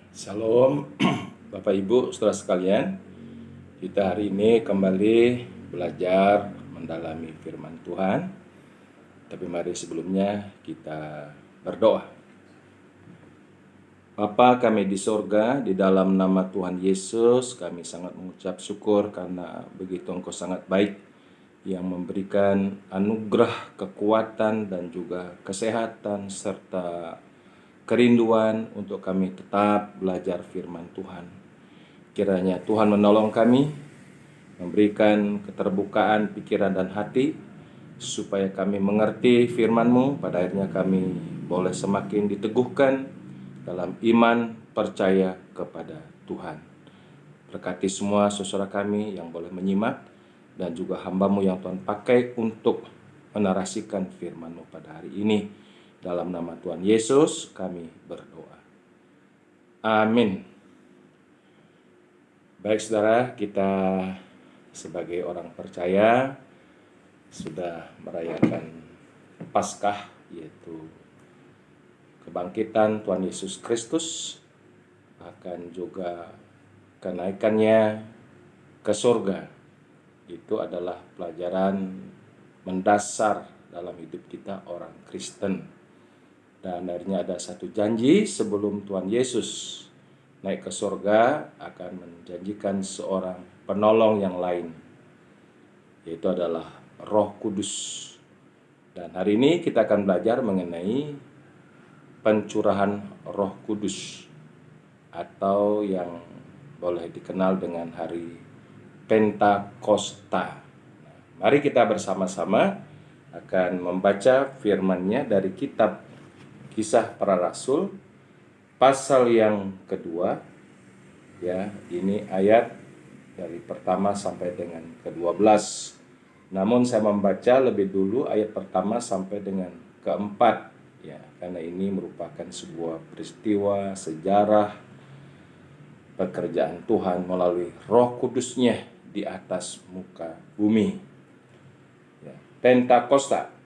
Shalom, Bapak Ibu, saudara sekalian. Kita hari ini kembali belajar mendalami firman Tuhan. Tapi mari sebelumnya kita berdoa. Bapa kami di sorga, di dalam nama Tuhan Yesus, kami sangat mengucap syukur karena begitu Engkau sangat baik yang memberikan anugerah, kekuatan, dan juga kesehatan serta kerinduan untuk kami tetap belajar firman Tuhan. Kiranya Tuhan menolong kami, memberikan keterbukaan pikiran dan hati, supaya kami mengerti firman-Mu, pada akhirnya kami boleh semakin diteguhkan dalam iman percaya kepada Tuhan. Berkati semua saudara kami yang boleh menyimak, dan juga hamba-Mu yang Tuhan pakai untuk menarasikan firman-Mu pada hari ini. Dalam nama Tuhan Yesus kami berdoa. Amin. Baik saudara, kita sebagai orang percaya sudah merayakan Paskah, yaitu kebangkitan Tuhan Yesus Kristus, bahkan juga kenaikannya ke surga. Itu adalah pelajaran mendasar dalam hidup kita orang Kristen. Dan akhirnya ada satu janji sebelum Tuhan Yesus naik ke surga, akan menjanjikan seorang penolong yang lain, yaitu adalah Roh Kudus. Dan hari ini kita akan belajar mengenai pencurahan Roh Kudus, atau yang boleh dikenal dengan hari Pentakosta. Mari kita bersama-sama akan membaca firman-Nya dari kitab Kisah Para Rasul pasal yang kedua, ya, ini ayat dari pertama sampai dengan ke-12. Namun saya membaca lebih dulu ayat pertama sampai dengan keempat, ya, karena ini merupakan sebuah peristiwa sejarah pekerjaan Tuhan melalui Roh Kudus-Nya di atas muka bumi. Ya, Pentakosta.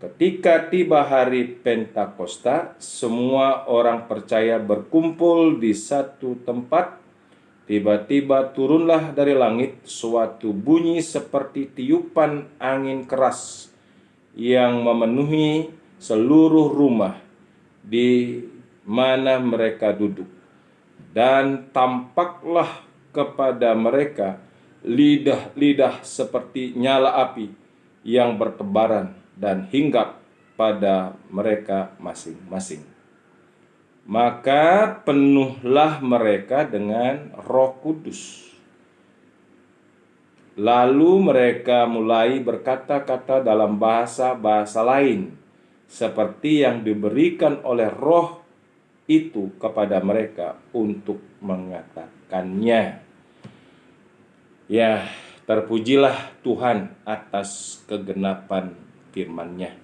Ketika tiba hari Pentakosta, semua orang percaya berkumpul di satu tempat. Tiba-tiba turunlah dari langit suatu bunyi seperti tiupan angin keras yang memenuhi seluruh rumah di mana mereka duduk. Dan tampaklah kepada mereka lidah-lidah seperti nyala api yang bertebaran dan hinggap pada mereka masing-masing. Maka penuhlah mereka dengan Roh Kudus. Lalu mereka mulai berkata-kata dalam bahasa-bahasa lain, seperti yang diberikan oleh Roh itu kepada mereka untuk mengatakannya. Ya, terpujilah Tuhan atas kegenapan firman-Nya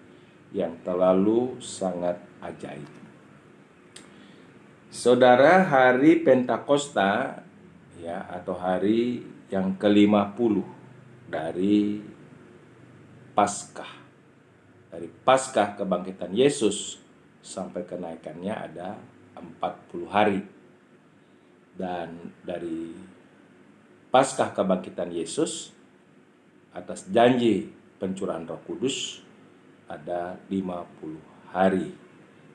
yang terlalu sangat ajaib. Saudara, hari Pentakosta, ya, atau hari yang ke-50 dari Paskah. Dari Paskah kebangkitan Yesus sampai kenaikannya ada 40 hari. Dan dari Paskah kebangkitan Yesus atas janji pencurahan Roh Kudus ada 50 hari.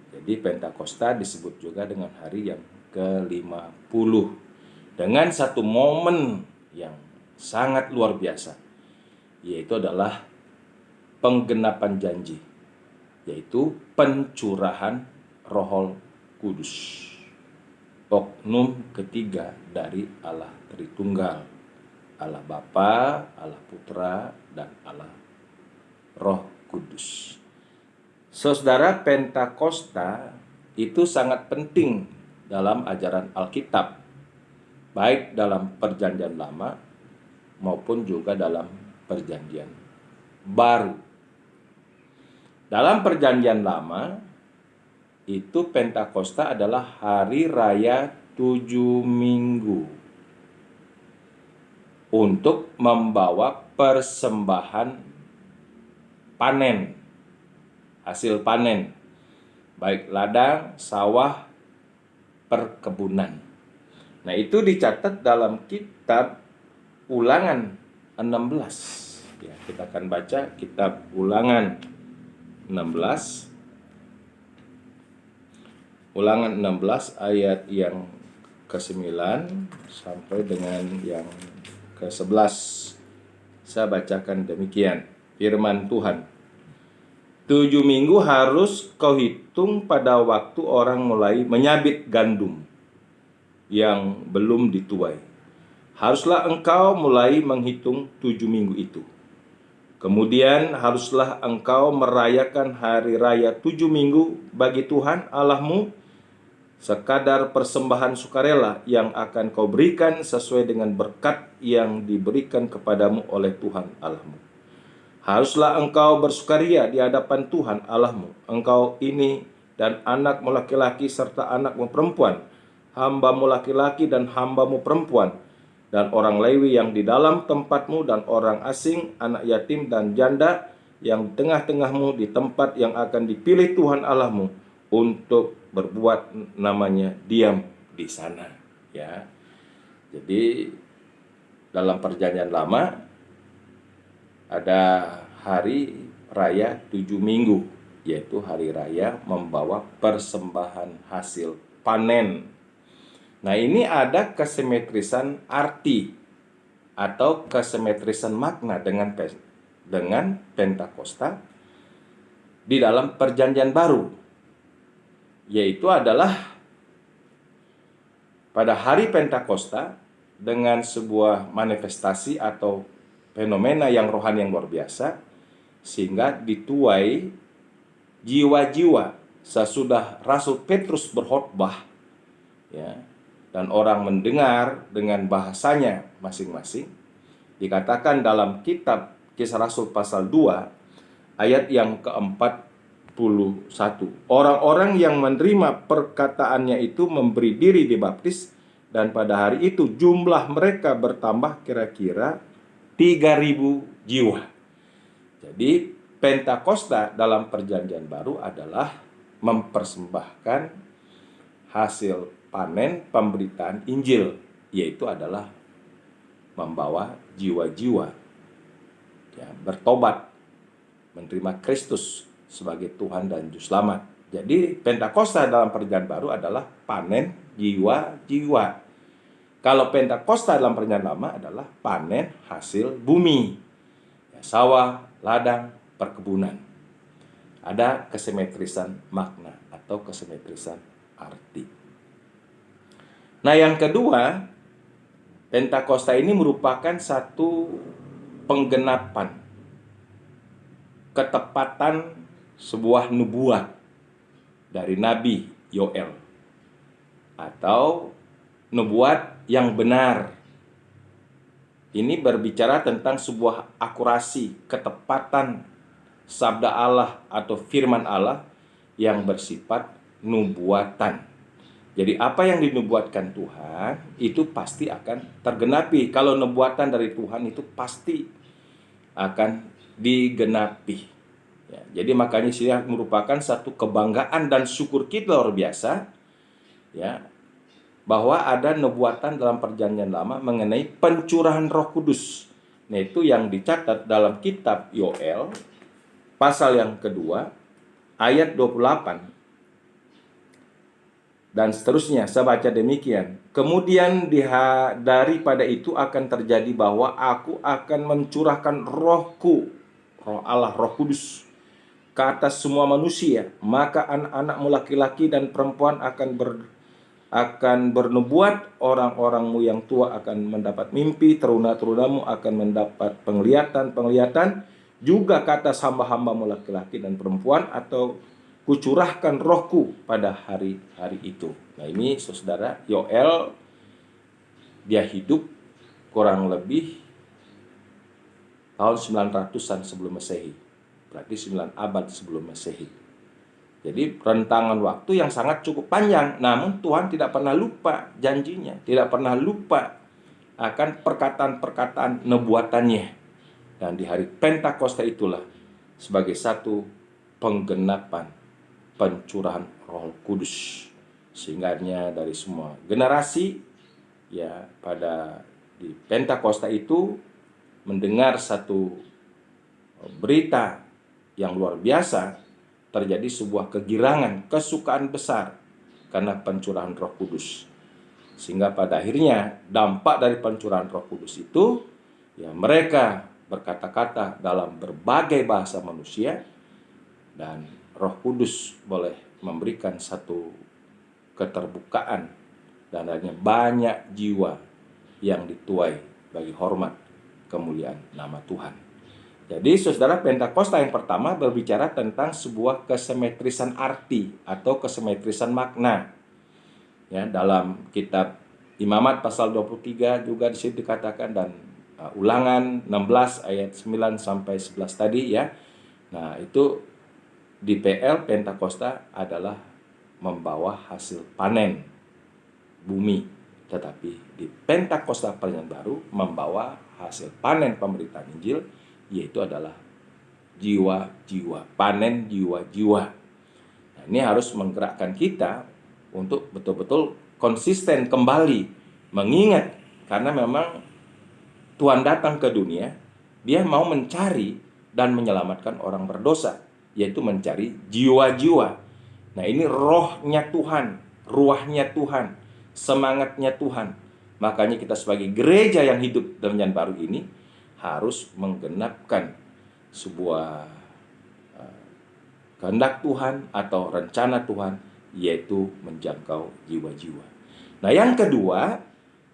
Jadi Pentakosta disebut juga dengan hari yang ke-50, dengan satu momen yang sangat luar biasa, yaitu adalah penggenapan janji, yaitu pencurahan Roh Kudus, oknum ketiga dari Allah Tritunggal, Allah Bapa, Allah Putra, dan Allah Roh Kudus. Saudara, Pentakosta itu sangat penting dalam ajaran Alkitab, baik dalam Perjanjian Lama maupun juga dalam Perjanjian Baru. Dalam Perjanjian Lama itu Pentakosta adalah hari raya 7 minggu untuk membawa persembahan panen, hasil panen, baik ladang, sawah, perkebunan. Nah, itu dicatat dalam kitab Ulangan 16. Ya, kita akan baca kitab Ulangan 16. Ulangan 16 ayat yang ke-9 sampai dengan yang ke-11. Saya bacakan demikian firman Tuhan. 7 minggu harus kau hitung pada waktu orang mulai menyabit gandum yang belum dituai. Haruslah engkau mulai menghitung 7 minggu itu. Kemudian haruslah engkau merayakan hari raya 7 minggu bagi Tuhan Allahmu, sekadar persembahan sukarela yang akan kau berikan sesuai dengan berkat yang diberikan kepadamu oleh Tuhan Allahmu. Haruslah engkau bersukaria di hadapan Tuhan Allahmu, engkau ini dan anakmu laki-laki serta anakmu perempuan, hambamu laki-laki dan hambamu perempuan, dan orang Lewi yang di dalam tempatmu, dan orang asing, anak yatim dan janda yang di tengah-tengahmu di tempat yang akan dipilih Tuhan Allahmu untuk berbuat namanya diam di sana. Ya, jadi dalam perjanjian lama ada hari raya 7 minggu, yaitu hari raya membawa persembahan hasil panen. Nah, ini ada kesimetrisan arti atau kesimetrisan makna dengan Pentakosta di dalam perjanjian baru, yaitu adalah pada hari Pentakosta dengan sebuah manifestasi atau fenomena yang rohani yang luar biasa, sehingga dituai jiwa-jiwa sesudah Rasul Petrus berkhotbah, ya, dan orang mendengar dengan bahasanya masing-masing. Dikatakan dalam kitab Kisah Rasul pasal 2 ayat yang ke-41, orang-orang yang menerima perkataannya itu memberi diri dibaptis, dan pada hari itu jumlah mereka bertambah kira-kira 3.000 jiwa. Jadi Pentakosta dalam perjanjian baru adalah mempersembahkan hasil panen pemberitaan Injil, yaitu adalah membawa jiwa-jiwa, ya, bertobat, menerima Kristus sebagai Tuhan dan Juru Selamat. Jadi Pentakosta dalam perjanjian baru adalah panen jiwa-jiwa. Kalau Pentakosta dalam perjanjian lama adalah panen hasil bumi, ya, sawah, ladang, perkebunan. Ada kesimetrisan makna atau kesimetrisan arti. Nah, yang kedua, Pentakosta ini merupakan satu penggenapan, ketepatan sebuah nubuat dari Nabi Yoel, atau nubuat yang benar. Ini berbicara tentang sebuah akurasi, ketepatan sabda Allah atau firman Allah yang bersifat nubuatan. Jadi apa yang dinubuatkan Tuhan itu pasti akan tergenapi. Kalau nubuatan dari Tuhan itu pasti akan digenapi. Ya, jadi makanya sih merupakan satu kebanggaan dan syukur kita luar biasa, ya, bahwa ada nubuatan dalam perjanjian lama mengenai pencurahan Roh Kudus. Nah, itu yang dicatat dalam kitab Yoel pasal yang kedua ayat 28 dan seterusnya. Saya baca demikian. Kemudian daripada itu akan terjadi bahwa aku akan mencurahkan rohku, roh Allah, Roh Kudus, ke atas semua manusia. Maka anak-anakmu laki-laki dan perempuan akan bernubuat, orang-orangmu yang tua akan mendapat mimpi, teruna-terunamu akan mendapat penglihatan, juga ke atas hamba-hambamu laki-laki dan perempuan, atau kucurahkan rohku pada hari-hari itu. Nah, ini saudara, Yoel dia hidup kurang lebih tahun 900-an sebelum Masehi. Berarti 9 abad sebelum Masehi. Jadi rentangan waktu yang sangat cukup panjang. Namun Tuhan tidak pernah lupa janjinya, tidak pernah lupa akan perkataan-perkataan nubuatannya. Dan di hari Pentakosta itulah sebagai satu penggenapan pencurahan Roh Kudus. Sehingga dari semua generasi ya pada di Pentakosta itu mendengar satu berita yang luar biasa, terjadi sebuah kegirangan, kesukaan besar karena pencurahan Roh Kudus. Sehingga pada akhirnya dampak dari pencurahan Roh Kudus itu ya mereka berkata-kata dalam berbagai bahasa manusia, dan Roh Kudus boleh memberikan satu keterbukaan, dan adanya banyak jiwa yang dituai bagi hormat kemuliaan nama Tuhan. Jadi saudara, Pentakosta yang pertama berbicara tentang sebuah kesemetrisan arti atau kesemetrisan makna. Ya, dalam kitab Imamat pasal 23 juga di situ dikatakan, dan Ulangan 16 ayat 9 sampai 11 tadi ya. Nah, itu di PL Pentakosta adalah membawa hasil panen bumi, tetapi di Pentakosta Perjanjian Baru membawa hasil panen pemberitaan Injil, yaitu adalah jiwa-jiwa, panen jiwa-jiwa. Nah, ini harus menggerakkan kita untuk betul-betul konsisten kembali mengingat, karena memang Tuhan datang ke dunia, dia mau mencari dan menyelamatkan orang berdosa, yaitu mencari jiwa-jiwa. Nah, ini rohnya Tuhan, ruahnya Tuhan, semangatnya Tuhan. Makanya kita sebagai gereja yang hidup dalam Perjanjian Baru ini harus menggenapkan sebuah kehendak Tuhan atau rencana Tuhan, yaitu menjangkau jiwa-jiwa. Nah, yang kedua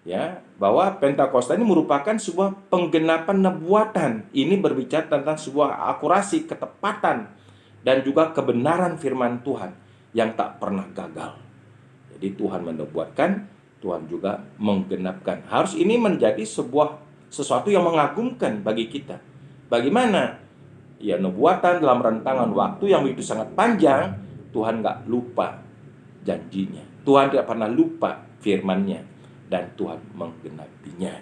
ya, bahwa Pentakosta ini merupakan sebuah penggenapan nubuatan. Ini berbicara tentang sebuah akurasi, ketepatan, dan juga kebenaran firman Tuhan yang tak pernah gagal. Jadi Tuhan menubuatkan, Tuhan juga menggenapkan. Harus ini menjadi sesuatu yang mengagumkan bagi kita. Bagaimana? Ya, nubuatan dalam rentangan waktu yang begitu sangat panjang, Tuhan gak lupa janjinya. Tuhan tidak pernah lupa firman-Nya, dan Tuhan menggenapinya.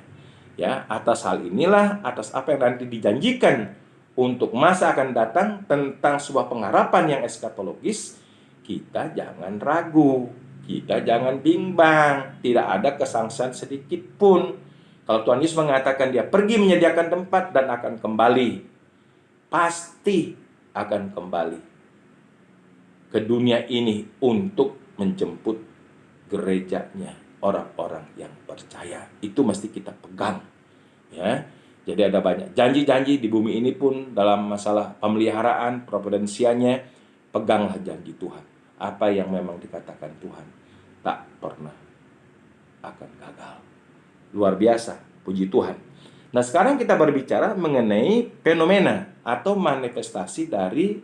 Ya, atas hal inilah, atas apa yang nanti dijanjikan untuk masa akan datang tentang sebuah pengharapan yang eskatologis, kita jangan ragu, kita jangan bimbang, tidak ada kesangsian sedikit pun. Kalau Tuhan Yesus mengatakan dia pergi menyediakan tempat dan akan kembali, pasti akan kembali ke dunia ini untuk menjemput gerejanya, orang-orang yang percaya. Itu mesti kita pegang ya. Jadi ada banyak janji-janji di bumi ini pun dalam masalah pemeliharaan providensianya. Peganglah janji Tuhan. Apa yang memang dikatakan Tuhan tak pernah akan gagal. Luar biasa, puji Tuhan. Nah, sekarang kita berbicara mengenai fenomena atau manifestasi dari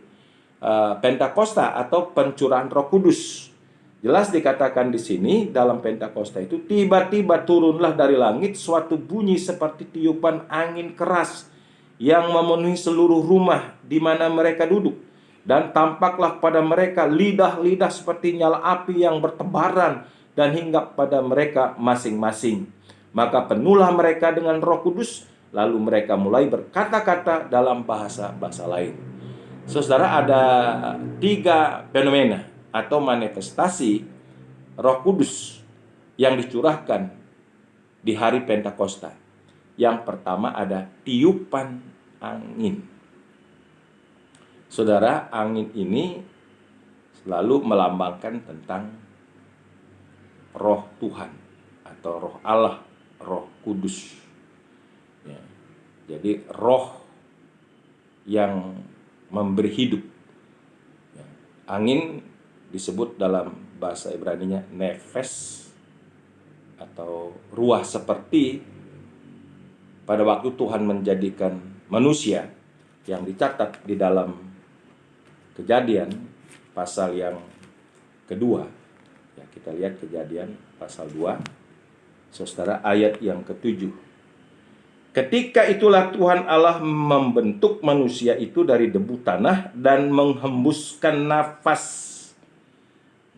Pentakosta atau pencurahan Roh Kudus. Jelas dikatakan di sini dalam Pentakosta itu, tiba-tiba turunlah dari langit suatu bunyi seperti tiupan angin keras yang memenuhi seluruh rumah di mana mereka duduk, dan tampaklah pada mereka lidah-lidah seperti nyala api yang bertebaran dan hinggap pada mereka masing-masing. Maka penuhlah mereka dengan Roh Kudus, lalu mereka mulai berkata-kata dalam bahasa-bahasa lain. Saudara, ada 3 fenomena atau manifestasi Roh Kudus yang dicurahkan di hari Pentakosta. Yang pertama ada tiupan angin. Saudara, angin ini selalu melambangkan tentang Roh Tuhan atau Roh Allah, Roh Kudus ya. Jadi roh yang memberi hidup ya. Angin disebut dalam bahasa Ibraninya nefes atau ruah, seperti pada waktu Tuhan menjadikan manusia yang dicatat di dalam Kejadian pasal yang kedua ya. Kita lihat Kejadian pasal 2 saudara, ayat yang ke-7. Ketika itulah Tuhan Allah membentuk manusia itu dari debu tanah dan menghembuskan nafas.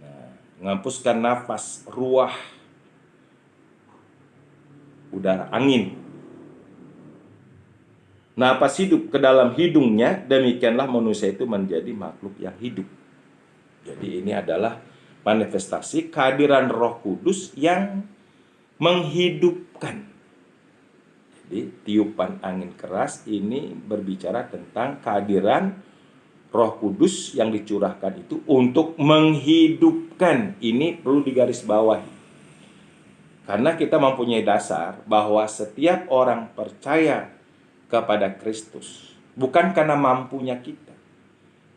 Nah, menghembuskan nafas, ruah, udara, angin. Nafas hidup ke dalam hidungnya, demikianlah manusia itu menjadi makhluk yang hidup. Jadi ini adalah manifestasi kehadiran Roh Kudus yang menghidupkan. Jadi tiupan angin keras ini berbicara tentang kehadiran Roh Kudus yang dicurahkan itu untuk menghidupkan. Ini perlu digarisbawahi. Karena kita mempunyai dasar bahwa setiap orang percaya kepada Kristus bukan karena mampunya kita,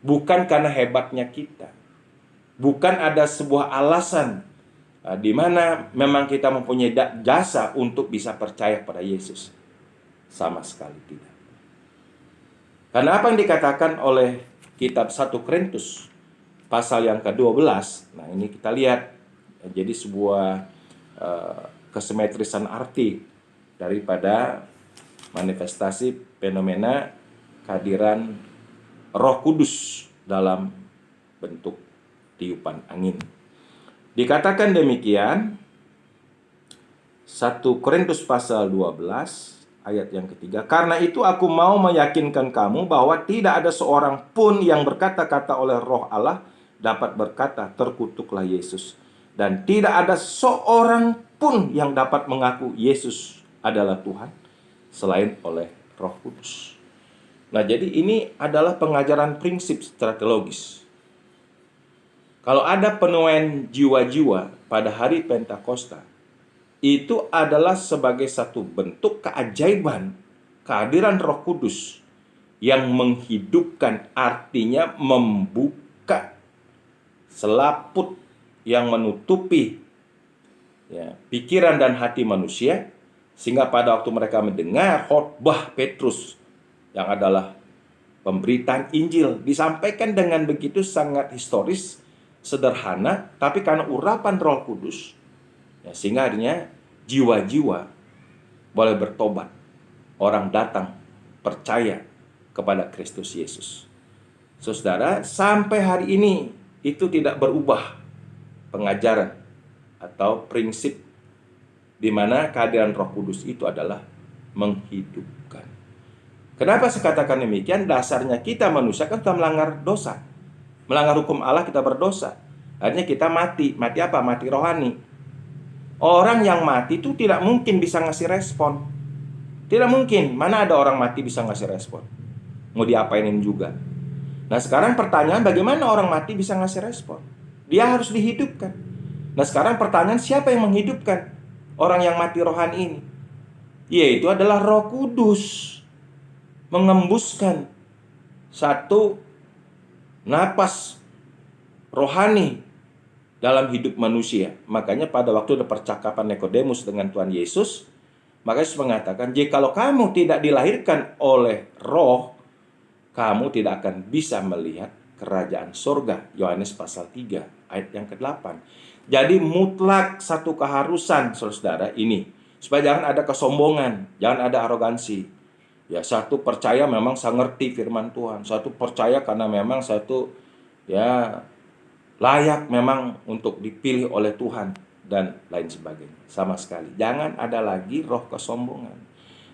bukan karena hebatnya kita, bukan ada sebuah alasan di mana memang kita mempunyai jasa untuk bisa percaya pada Yesus. Sama sekali tidak. Karena apa yang dikatakan oleh kitab 1 Korintus pasal yang ke-12, nah ini kita lihat jadi sebuah kesimetrisan arti daripada manifestasi fenomena kehadiran Roh Kudus dalam bentuk tiupan angin. Dikatakan demikian 1 Korintus pasal 12 ayat yang ketiga, karena itu aku mau meyakinkan kamu bahwa tidak ada seorang pun yang berkata-kata oleh Roh Allah dapat berkata terkutuklah Yesus. Dan tidak ada seorang pun yang dapat mengaku Yesus adalah Tuhan selain oleh Roh Kudus. Nah, jadi ini adalah pengajaran prinsip secara teologis. Kalau ada penuaian jiwa-jiwa pada hari Pentakosta, itu adalah sebagai satu bentuk keajaiban kehadiran Roh Kudus yang menghidupkan, artinya membuka selaput yang menutupi pikiran dan hati manusia, sehingga pada waktu mereka mendengar khotbah Petrus yang adalah pemberitaan Injil disampaikan dengan begitu sangat historis, sederhana, tapi karena urapan Roh Kudus, sehingga akhirnya jiwa-jiwa boleh bertobat, orang datang percaya kepada Kristus Yesus. Saudara, sampai hari ini itu tidak berubah pengajaran atau prinsip di mana kehadiran Roh Kudus itu adalah menghidupkan. Kenapa saya katakan demikian? Dasarnya kita manusia kan sudah melanggar dosa, melanggar hukum Allah, kita berdosa. Akhirnya kita mati. Mati apa? Mati rohani. Orang yang mati itu tidak mungkin bisa ngasih respon. Tidak mungkin. Mana ada orang mati bisa ngasih respon? Mau diapainin juga. Nah, sekarang pertanyaan, bagaimana orang mati bisa ngasih respon? Dia harus dihidupkan. Nah, sekarang pertanyaan, siapa yang menghidupkan orang yang mati rohani ini? Yaitu adalah Roh Kudus. Mengembuskan satu napas rohani dalam hidup manusia. Makanya pada waktu ada percakapan Nikodemus dengan Tuhan Yesus, maka Yesus mengatakan, jikalau kamu tidak dilahirkan oleh Roh, kamu tidak akan bisa melihat kerajaan surga. Yohanes pasal 3 ayat yang ke-8. Jadi mutlak satu keharusan, saudara, ini supaya jangan ada kesombongan, jangan ada arogansi. Ya, satu percaya memang saya ngerti firman Tuhan, satu percaya karena memang satu layak memang untuk dipilih oleh Tuhan dan lain sebagainya. Sama sekali jangan ada lagi roh kesombongan.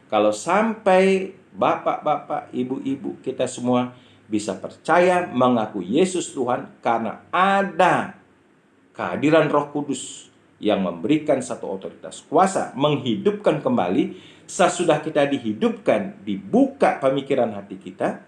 Kalau sampai bapak-bapak, ibu-ibu, kita semua bisa percaya mengaku Yesus Tuhan karena ada kehadiran Roh Kudus yang memberikan satu otoritas kuasa menghidupkan kembali. Sesudah kita dihidupkan, dibuka pemikiran hati kita,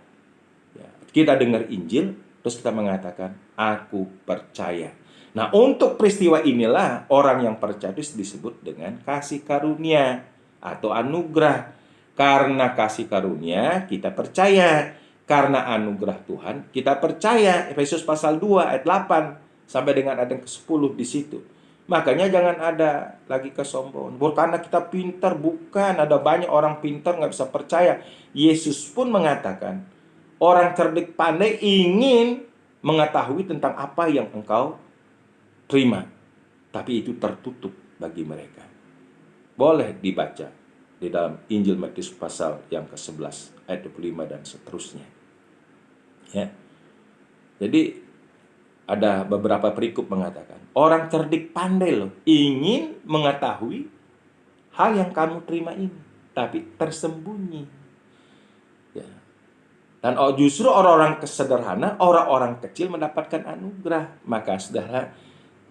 kita dengar Injil, terus kita mengatakan, aku percaya. Nah, untuk peristiwa inilah orang yang percaya itu disebut dengan kasih karunia atau anugerah. Karena kasih karunia kita percaya, karena anugerah Tuhan kita percaya. Efesus pasal 2 ayat 8 sampai dengan ayat ke-10 di situ. Makanya jangan ada lagi kesombongan. Bukan karena kita pintar, bukan. Ada banyak orang pintar nggak bisa percaya. Yesus pun mengatakan, orang cerdik pandai ingin mengetahui tentang apa yang engkau terima, tapi itu tertutup bagi mereka. Boleh dibaca di dalam Injil Matius pasal yang ke-11 ayat 25 dan seterusnya. Ya. Jadi ada beberapa perikop mengatakan, orang cerdik pandai loh ingin mengetahui hal yang kamu terima ini, tapi tersembunyi. Ya. Dan justru orang-orang sederhana, orang-orang kecil mendapatkan anugerah. Maka saudara,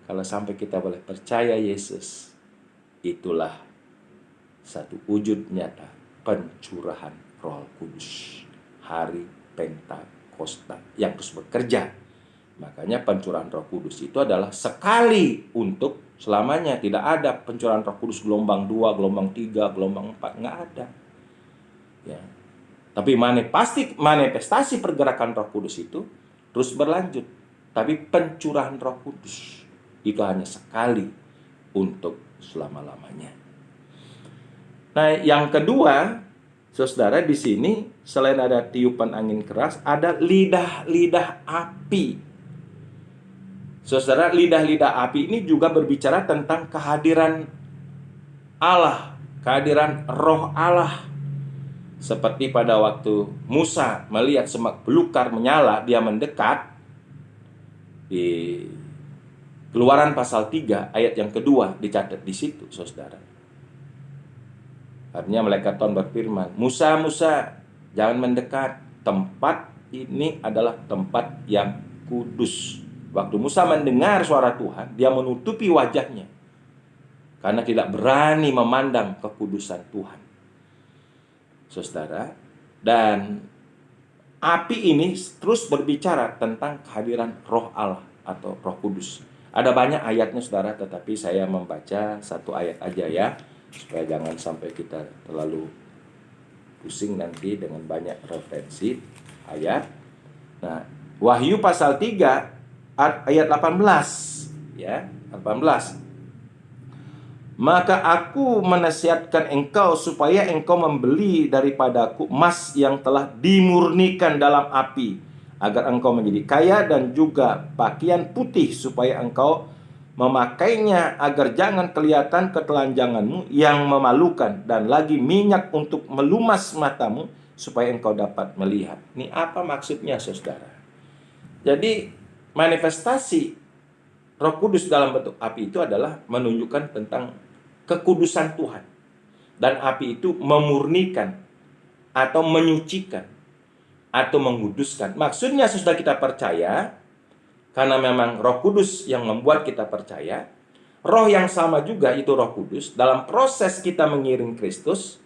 Kalau sampai kita boleh percaya Yesus, itulah satu wujud nyata pencurahan Roh Kudus. Hari Pentakosta yang terus bekerja. Makanya pencurahan Roh Kudus itu adalah sekali untuk selamanya. Tidak ada pencurahan Roh Kudus gelombang 2, gelombang 3, gelombang 4. Nggak ada. Ya. Tapi manifestasi pergerakan Roh Kudus itu terus berlanjut. Tapi pencurahan Roh Kudus itu hanya sekali untuk selama-lamanya. Nah, yang kedua, saudara, di sini selain ada tiupan angin keras, ada lidah-lidah api. Saudara, lidah-lidah api ini juga berbicara tentang kehadiran Allah, kehadiran Roh Allah. Seperti pada waktu Musa melihat semak belukar menyala, dia mendekat. Di Keluaran pasal 3 ayat yang kedua dicatat di situ, saudara. Artinya malaikat Tuhan berfirman, Musa, Musa, jangan mendekat. Tempat ini adalah tempat yang kudus. Waktu Musa mendengar suara Tuhan, dia menutupi wajahnya karena tidak berani memandang kekudusan Tuhan. Saudara, dan api ini terus berbicara tentang kehadiran Roh Allah atau Roh Kudus. Ada banyak ayatnya, saudara, tetapi saya membaca satu ayat aja ya, supaya jangan sampai kita terlalu pusing nanti dengan banyak referensi ayat. Nah, Wahyu pasal 3 ayat 18 ya, 18. Maka aku menasihatkan engkau supaya engkau membeli daripadaku emas yang telah dimurnikan dalam api, agar engkau menjadi kaya, dan juga pakaian putih supaya engkau memakainya, agar jangan kelihatan ketelanjanganmu yang memalukan, dan lagi minyak untuk melumas matamu supaya engkau dapat melihat. Ini apa maksudnya, saudara? Jadi manifestasi Roh Kudus dalam bentuk api itu adalah menunjukkan tentang kekudusan Tuhan. Dan api itu memurnikan atau menyucikan atau menguduskan. Maksudnya sudah kita percaya, karena memang Roh Kudus yang membuat kita percaya. Roh yang sama juga itu Roh Kudus. Dalam proses kita mengiring Kristus,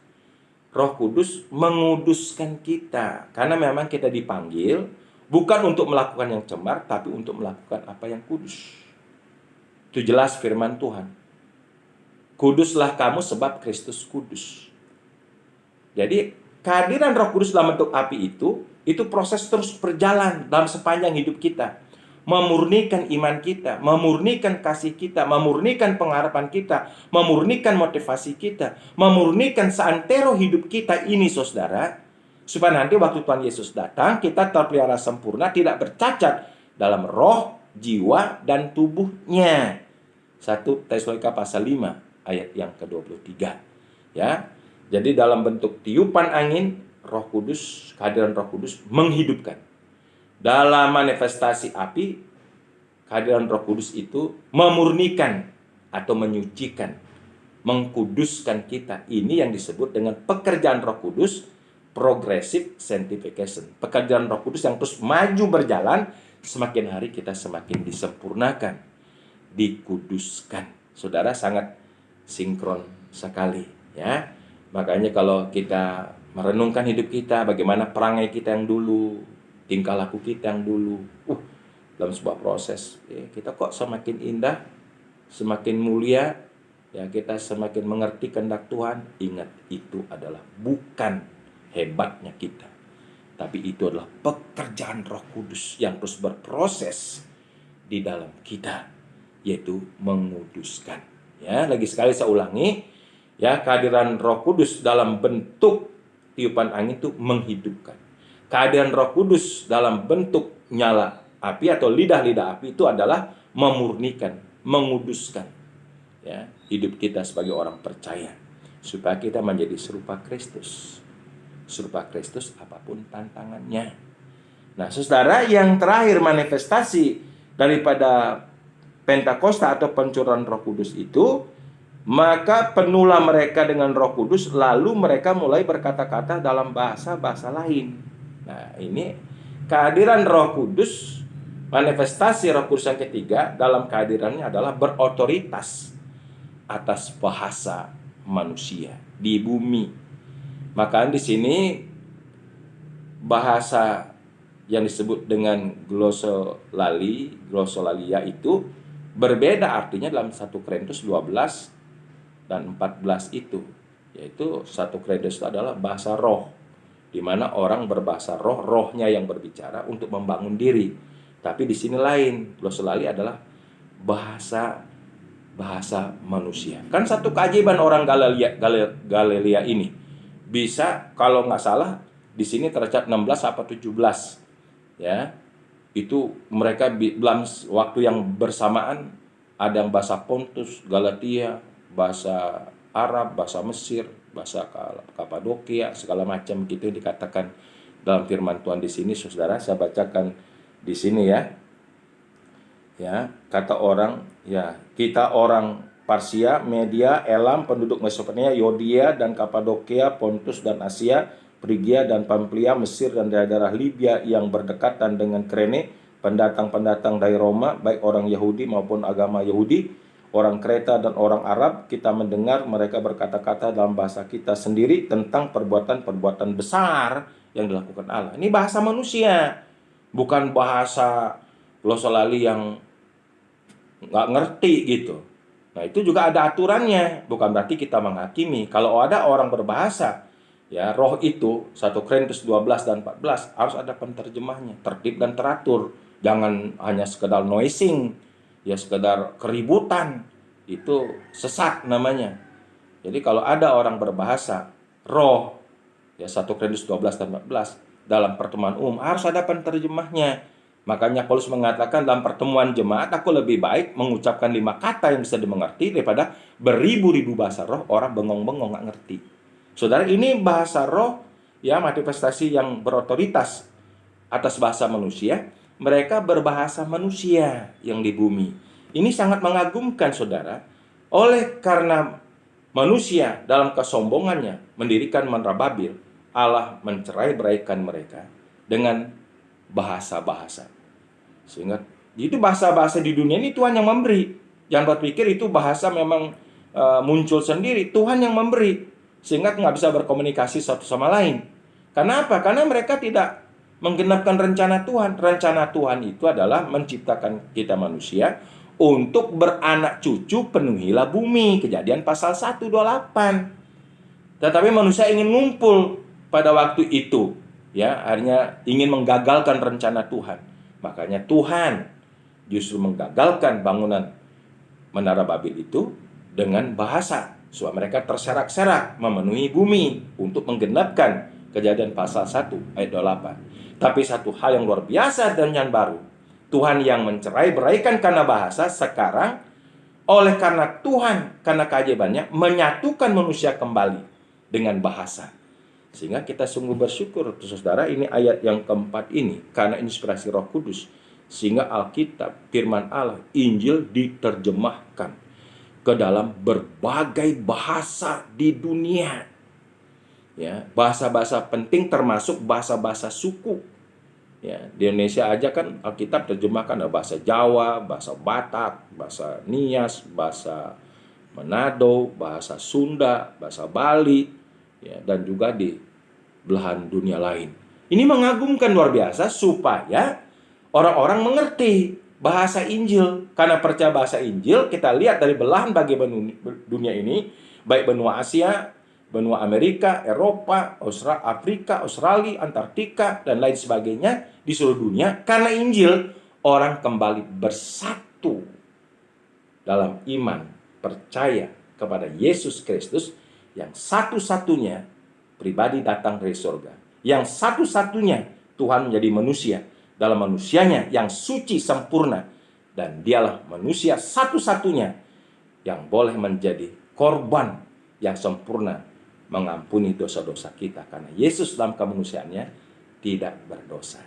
Roh Kudus menguduskan kita. Karena memang kita dipanggil bukan untuk melakukan yang cemar, tapi untuk melakukan apa yang kudus. Itu jelas firman Tuhan. Kuduslah kamu sebab Kristus kudus. Jadi kehadiran Roh Kudus dalam bentuk api itu proses terus berjalan dalam sepanjang hidup kita. Memurnikan iman kita, memurnikan kasih kita, memurnikan pengharapan kita, memurnikan motivasi kita, memurnikan seantero hidup kita ini, saudara. Supaya nanti waktu Tuhan Yesus datang, kita terpelihara sempurna, tidak bercacat dalam roh, jiwa, dan tubuhnya. 1 Tesalonika pasal 5 ayat yang ke-23. Ya. Jadi dalam bentuk tiupan angin, Roh Kudus, kehadiran Roh Kudus menghidupkan. Dalam manifestasi api, kehadiran Roh Kudus itu memurnikan atau menyucikan, mengkuduskan kita. Ini yang disebut dengan pekerjaan Roh Kudus, progressive sanctification. Pekerjaan Roh Kudus yang terus maju berjalan, semakin hari kita semakin disempurnakan, dikuduskan. Saudara, sangat sinkron sekali ya. Makanya kalau kita merenungkan hidup kita, bagaimana perangai kita yang dulu, tingkah laku kita yang dulu, dalam sebuah proses ya, kita kok semakin indah, semakin mulia ya, kita semakin mengerti kehendak Tuhan. Ingat, itu adalah bukan hebatnya kita, tapi itu adalah pekerjaan Roh Kudus yang terus berproses di dalam kita, yaitu menguduskan. Ya, lagi sekali saya ulangi, ya, kehadiran Roh Kudus dalam bentuk tiupan angin itu menghidupkan. Kehadiran Roh Kudus dalam bentuk nyala api atau lidah-lidah api itu adalah memurnikan, menguduskan ya, hidup kita sebagai orang percaya, supaya kita menjadi serupa Kristus. Serupa Kristus apapun tantangannya. Nah, saudara, yang terakhir manifestasi daripada Pentakosta atau pencurahan Roh Kudus itu, maka penuhlah mereka dengan Roh Kudus, lalu mereka mulai berkata-kata dalam bahasa-bahasa lain. Nah, ini kehadiran Roh Kudus Manifestasi Roh Kudus yang ketiga dalam kehadirannya adalah berotoritas atas bahasa manusia di bumi. Maka di sini bahasa yang disebut dengan glosolalia itu berbeda artinya dalam 1 Korintus 12 dan 14 itu. Yaitu 1 Korintus itu adalah bahasa roh, di mana orang berbahasa roh, rohnya yang berbicara untuk membangun diri. Tapi di sini lain, glosolalia adalah bahasa manusia. Kan satu keajaiban orang Galilea ini. Bisa kalau nggak salah di sini tercatat 16 apa 17. Ya. Itu mereka dalam waktu yang bersamaan ada yang bahasa Pontus, Galatia, bahasa Arab, bahasa Mesir, bahasa Kapadokia, segala macam gitu dikatakan dalam firman Tuhan di sini. Saudara, saya bacakan di sini ya. Ya, kata orang, ya, kita orang Parsia, Media, Elam, penduduk Mesopotamia, Yudea dan Kapadokia, Pontus dan Asia, Frigia dan Pamfilia, Mesir dan daerah Libya yang berdekatan dengan Krene, pendatang-pendatang dari Roma, baik orang Yahudi maupun agama Yahudi, orang Kreta dan orang Arab, kita mendengar mereka berkata-kata dalam bahasa kita sendiri tentang perbuatan-perbuatan besar yang dilakukan Allah. Ini bahasa manusia, bukan bahasa glosolali yang nggak ngerti gitu. Nah, itu juga ada aturannya, bukan berarti kita menghakimi. Kalau ada orang berbahasa, ya, roh itu 1 Korintus 12 dan 14 harus ada penterjemahnya, tertib dan teratur. Jangan hanya sekedar noising, ya sekedar keributan, itu sesat namanya. Jadi kalau ada orang berbahasa roh, ya 1 Korintus 12 dan 14 dalam pertemuan umum harus ada penterjemahnya. Makanya Paulus mengatakan dalam pertemuan jemaat, aku lebih baik mengucapkan 5 kata yang bisa dimengerti daripada beribu-ribu bahasa roh orang bengong-bengong nggak ngerti. Saudara, ini bahasa roh, ya, manifestasi yang berotoritas atas bahasa manusia. Mereka berbahasa manusia yang di bumi. Ini sangat mengagumkan, saudara. Oleh karena manusia dalam kesombongannya mendirikan Menara Babel, Allah mencerai-beraikan mereka dengan bahasa-bahasa. Sehingga itu bahasa-bahasa di dunia ini Tuhan yang memberi. Jangan berpikir itu bahasa memang muncul sendiri. Tuhan yang memberi. Sehingga nggak bisa berkomunikasi satu sama lain. Karena apa? Karena mereka tidak menggenapkan rencana Tuhan. Rencana Tuhan itu adalah menciptakan kita manusia untuk beranak cucu, penuhilah bumi. Kejadian pasal 1:28. Tetapi manusia ingin ngumpul pada waktu itu. Ya, akhirnya ingin menggagalkan rencana Tuhan. Makanya Tuhan justru menggagalkan bangunan Menara Babel itu dengan bahasa, supaya mereka terserak-serak memenuhi bumi untuk menggenapkan Kejadian pasal 1 ayat 28. Tapi satu hal yang luar biasa dan yang baru, Tuhan yang mencerai-beraikan karena bahasa sekarang oleh karena Tuhan, karena keajaibannya menyatukan manusia kembali dengan bahasa. Sehingga kita sungguh bersyukur, saudara, ini ayat yang keempat ini karena inspirasi Roh Kudus, sehingga Alkitab, firman Allah, Injil diterjemahkan ke dalam berbagai bahasa di dunia. Ya, bahasa-bahasa penting termasuk bahasa-bahasa suku. Ya, di Indonesia aja kan Alkitab terjemahkan ada bahasa Jawa, bahasa Batak, bahasa Nias, bahasa Manado, bahasa Sunda, bahasa Bali. Ya, dan juga di belahan dunia lain. Ini mengagumkan luar biasa supaya orang-orang mengerti bahasa Injil. Karena percaya bahasa Injil, kita lihat dari belahan bagian dunia ini, baik benua Asia, benua Amerika, Eropa, Afrika, Australia, Antartika, dan lain sebagainya di seluruh dunia. Karena Injil, orang kembali bersatu dalam iman, percaya kepada Yesus Kristus yang satu-satunya pribadi datang dari surga. Yang satu-satunya Tuhan menjadi manusia. Dalam manusianya yang suci sempurna. Dan dialah manusia satu-satunya yang boleh menjadi korban yang sempurna mengampuni dosa-dosa kita. Karena Yesus dalam kemanusiaannya tidak berdosa.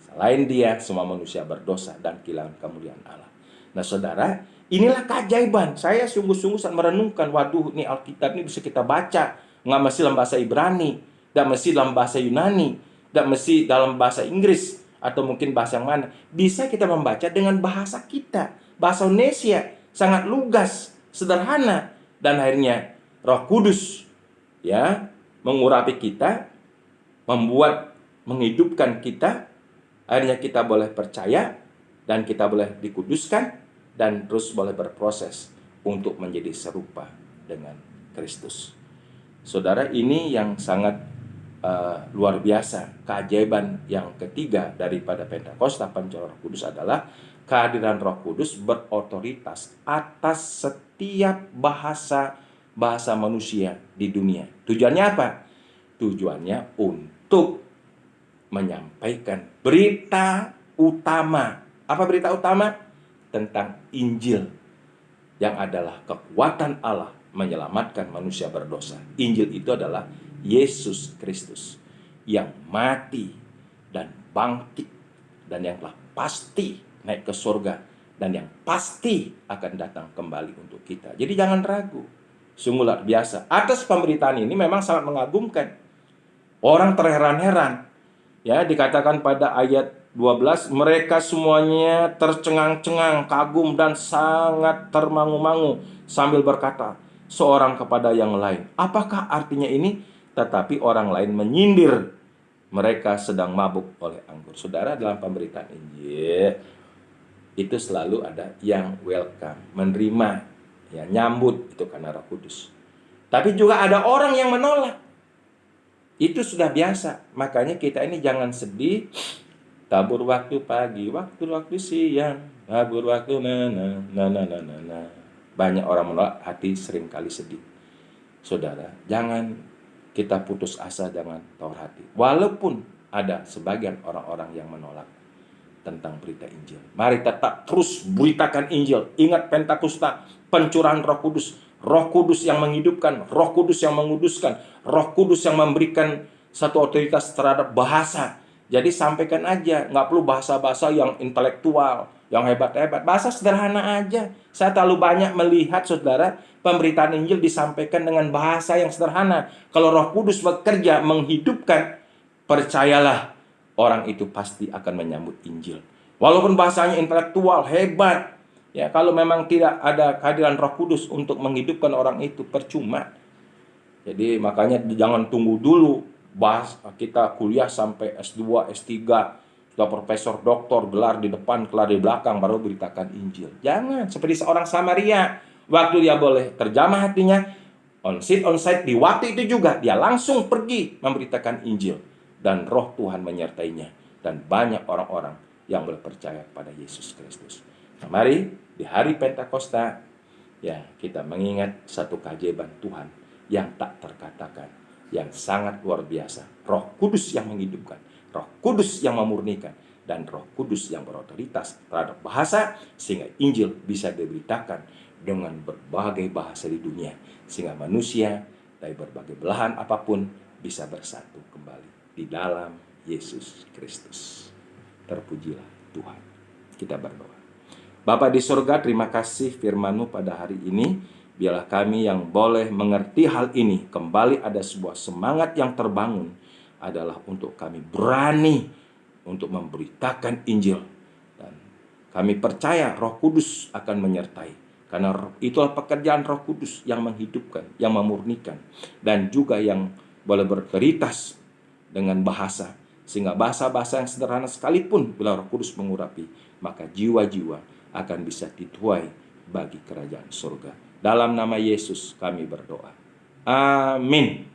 Selain dia, semua manusia berdosa dan kehilangan kemuliaan Allah. Nah, saudara, inilah keajaiban. Saya sungguh-sungguh saat merenungkan, waduh, ini Alkitab ini bisa kita baca. Nggak mesti dalam bahasa Ibrani, nggak mesti dalam bahasa Yunani, nggak mesti dalam bahasa Inggris, atau mungkin bahasa yang mana, bisa kita membaca dengan bahasa kita, bahasa Indonesia, sangat lugas, sederhana, dan akhirnya Roh Kudus ya mengurapi kita, membuat menghidupkan kita, akhirnya kita boleh percaya dan kita boleh dikuduskan dan terus boleh berproses untuk menjadi serupa dengan Kristus. Saudara, ini yang sangat luar biasa. Keajaiban yang ketiga daripada Pentakosta Pencurahan Roh Kudus adalah kehadiran Roh Kudus berotoritas atas setiap bahasa manusia di dunia. Tujuannya apa? Tujuannya untuk menyampaikan berita utama. Apa berita utama? Tentang Injil, yang adalah kekuatan Allah menyelamatkan manusia berdosa. Injil itu adalah Yesus Kristus yang mati dan bangkit, dan yang telah pasti naik ke surga, dan yang pasti akan datang kembali untuk kita. Jadi jangan ragu. Sungguh luar biasa. Atas pemberitaan ini memang sangat mengagumkan. Orang terheran-heran. Ya, dikatakan pada ayat 12, mereka semuanya tercengang-cengang, kagum, dan sangat termangu-mangu sambil berkata seorang kepada yang lain, apakah artinya ini? Tetapi orang lain menyindir, mereka sedang mabuk oleh anggur. Saudara, dalam pemberitaan Injil itu selalu ada yang welcome, menerima, ya, nyambut, itu karena Roh Kudus. Tapi juga ada orang yang menolak. Itu sudah biasa. Makanya kita ini jangan sedih. Tabur waktu pagi, waktu siang, tabur waktu Banyak orang menolak, hati seringkali sedih. Saudara, jangan kita putus asa, jangan tawar hati. Walaupun ada sebagian orang-orang yang menolak tentang berita Injil, mari tetap terus beritakan Injil. Ingat Pentakosta, pencurahan Roh Kudus. Roh Kudus yang menghidupkan, Roh Kudus yang menguduskan, Roh Kudus yang memberikan satu otoritas terhadap bahasa. Jadi sampaikan aja, nggak perlu bahasa-bahasa yang intelektual, yang hebat-hebat. Bahasa sederhana aja. Saya terlalu banyak melihat, saudara, pemberitaan Injil disampaikan dengan bahasa yang sederhana. Kalau Roh Kudus bekerja menghidupkan, percayalah, orang itu pasti akan menyambut Injil. Walaupun bahasanya intelektual, hebat, ya, kalau memang tidak ada kehadiran Roh Kudus untuk menghidupkan orang itu, percuma. Jadi makanya jangan tunggu dulu bahas kita kuliah sampai S2, S3, sudah profesor, doktor, gelar di depan, gelar di belakang, baru beritakan Injil. Jangan, seperti seorang Samaria, waktu dia boleh terjamah hatinya, on site di waktu itu juga dia langsung pergi memberitakan Injil, dan Roh Tuhan menyertainya, dan banyak orang-orang yang boleh percaya kepada Yesus Kristus. Nah, mari di hari Pentakosta, ya, kita mengingat satu keajaiban Tuhan yang tak terkatakan, yang sangat luar biasa. Roh Kudus yang menghidupkan, Roh Kudus yang memurnikan, dan Roh Kudus yang berotoritas terhadap bahasa, sehingga Injil bisa diberitakan dengan berbagai bahasa di dunia, sehingga manusia dari berbagai belahan apapun bisa bersatu kembali di dalam Yesus Kristus. Terpujilah Tuhan. Kita berdoa. Bapa di surga, terima kasih firman-Mu pada hari ini. Biarlah kami yang boleh mengerti hal ini, kembali ada sebuah semangat yang terbangun, adalah untuk kami berani untuk memberitakan Injil. Dan kami percaya Roh Kudus akan menyertai. Karena itulah pekerjaan Roh Kudus yang menghidupkan, yang memurnikan, dan juga yang boleh berveritas dengan bahasa. Sehingga bahasa-bahasa yang sederhana sekalipun bila Roh Kudus mengurapi, maka jiwa-jiwa akan bisa dituai bagi kerajaan surga. Dalam nama Yesus kami berdoa. Amin.